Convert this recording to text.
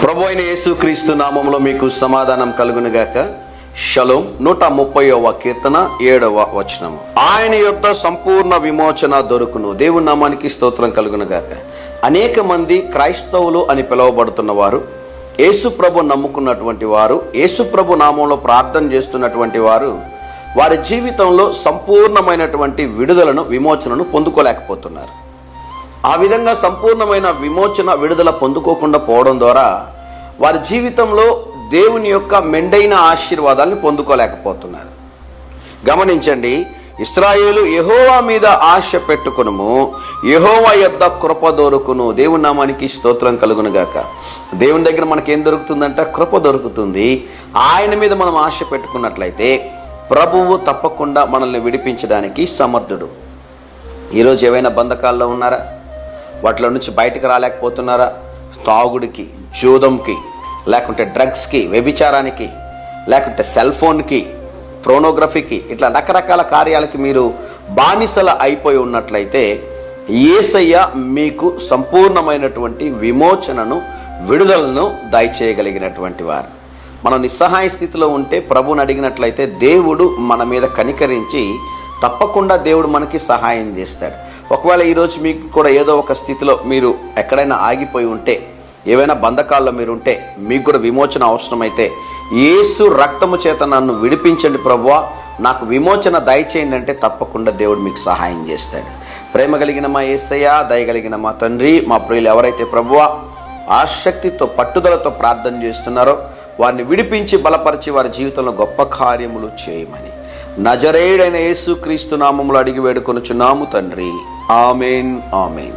ప్రభు అయిన యేసుక్రీస్తు నామములో మీకు సమాధానం కలుగునుగాక. షలోం. 130వ కీర్తన 7వ వచనము. ఆయన యొక్క సంపూర్ణ విమోచన దొరుకును. దేవుని నామానికి స్తోత్రం కలుగునుగాక. అనేక మంది క్రైస్తవులు అని పిలువబడుతున్న వారు, యేసు ప్రభు నమ్ముకున్నటువంటి వారు, యేసు ప్రభు నామంలో ప్రార్థన చేస్తున్నటువంటి వారు వారి జీవితంలో సంపూర్ణమైనటువంటి విమోచనను పొందుకోలేకపోతున్నారు. ఆ విధంగా సంపూర్ణమైన విడుదల పొందుకోకుండా పోవడం ద్వారా వారి జీవితంలో దేవుని యొక్క మెండైన ఆశీర్వాదాలను పొందుకోలేకపోతున్నారు. గమనించండి, ఇశ్రాయేలు యెహోవా మీద ఆశ పెట్టుకొనుము, యెహోవా యొద్ద కృప దొరుకును. దేవుని నామానికి స్తోత్రం కలుగునుగాక. దేవుని దగ్గర మనకేం దొరుకుతుందంట? కృప దొరుకుతుంది. ఆయన మీద మనం ఆశ పెట్టుకున్నట్లయితే ప్రభువు తప్పకుండా మనల్ని విడిపించడానికి సమర్థుడు. ఈరోజు ఏవైనా బంధకాల్లో ఉన్నారా? వాటిలో నుంచి బయటకు రాలేకపోతున్నారా? తాగుడికి, జూదంకి, లేకుంటే డ్రగ్స్కి, వ్యభిచారానికి, లేకుంటే సెల్ ఫోన్కి, ప్రోనోగ్రఫీకి, ఇట్లా రకరకాల కార్యాలకి మీరు బానిసల అయిపోయి ఉన్నట్లయితే యేసయ్య మీకు సంపూర్ణమైనటువంటి విమోచనను, విడుదలను దయచేయగలిగినటువంటి వారు. మనం నిస్సహాయ స్థితిలో ఉంటే ప్రభువుని అడిగినట్లయితే దేవుడు మన మీద కనికరించి తప్పకుండా దేవుడు మనకి సహాయం చేస్తాడు. ఒకవేళ ఈరోజు మీకు కూడా ఏదో ఒక స్థితిలో మీరు ఎక్కడైనా ఆగిపోయి ఉంటే, ఏవైనా బంధకాల్లో మీరు ఉంటే, మీకు కూడా విమోచన అవసరమైతే యేసు రక్తము చేత నన్ను విడిపించండి ప్రభువా, నాకు విమోచన దయచేయండి అంటే తప్పకుండా దేవుడు మీకు సహాయం చేస్తాడు. ప్రేమ కలిగిన మా యేసయ్య, దయగలిగిన మా తండ్రి, మా ప్రియులు ఎవరైతే ప్రభువా ఆసక్తితో పట్టుదలతో ప్రార్థన చేస్తున్నారో వారిని విడిపించి బలపరిచి వారి జీవితంలో గొప్ప కార్యములు చేయమని నజరేయుడైన యేసుక్రీస్తు నామములో అడిగి వేడుకొనుచున్నాము తండ్రి. ఆమేన్, ఆమేన్.